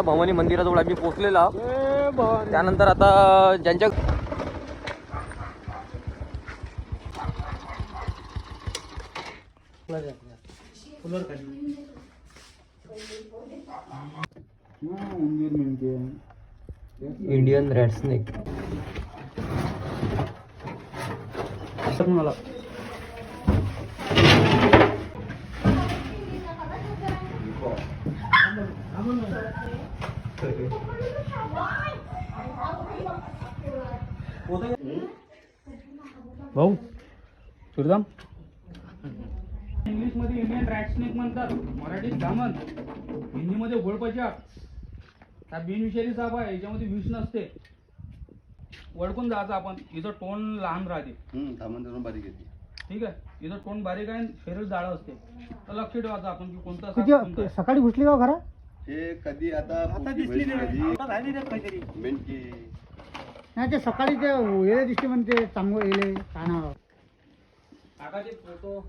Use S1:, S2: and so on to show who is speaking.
S1: आता भवानी मंदिराजवळ आम्ही पोहोचलेला. त्यानंतर आता ज्यांच्या इंडियन रेड स्नेक मला
S2: भाऊ सुरदाम इंग्लिश मध्ये इंडियन रॅट स्नेक म्हणतात, मराठीत धामण, हिंदी मध्ये घोळपचा. हा बिनविषारी साप आहे, याच्यामध्ये विष नसते. वळकून जायचं आपण. इथं तोंड लहान राहते,
S3: धामण बारीक येते.
S2: ठीक आहे. इथं तोंड बारीक आहे, शरीर जाड असते. तर लक्ष ठेवायचं आपण की कोणता साप कोणता आहे.
S4: सकाळी घुसली का घरा?
S3: हे कधी आता दिसली मेंढकी
S4: नाही ते सकाळी ते येले दिसते म्हणते चांगलं येले कानावर.
S2: आकाशात फोटो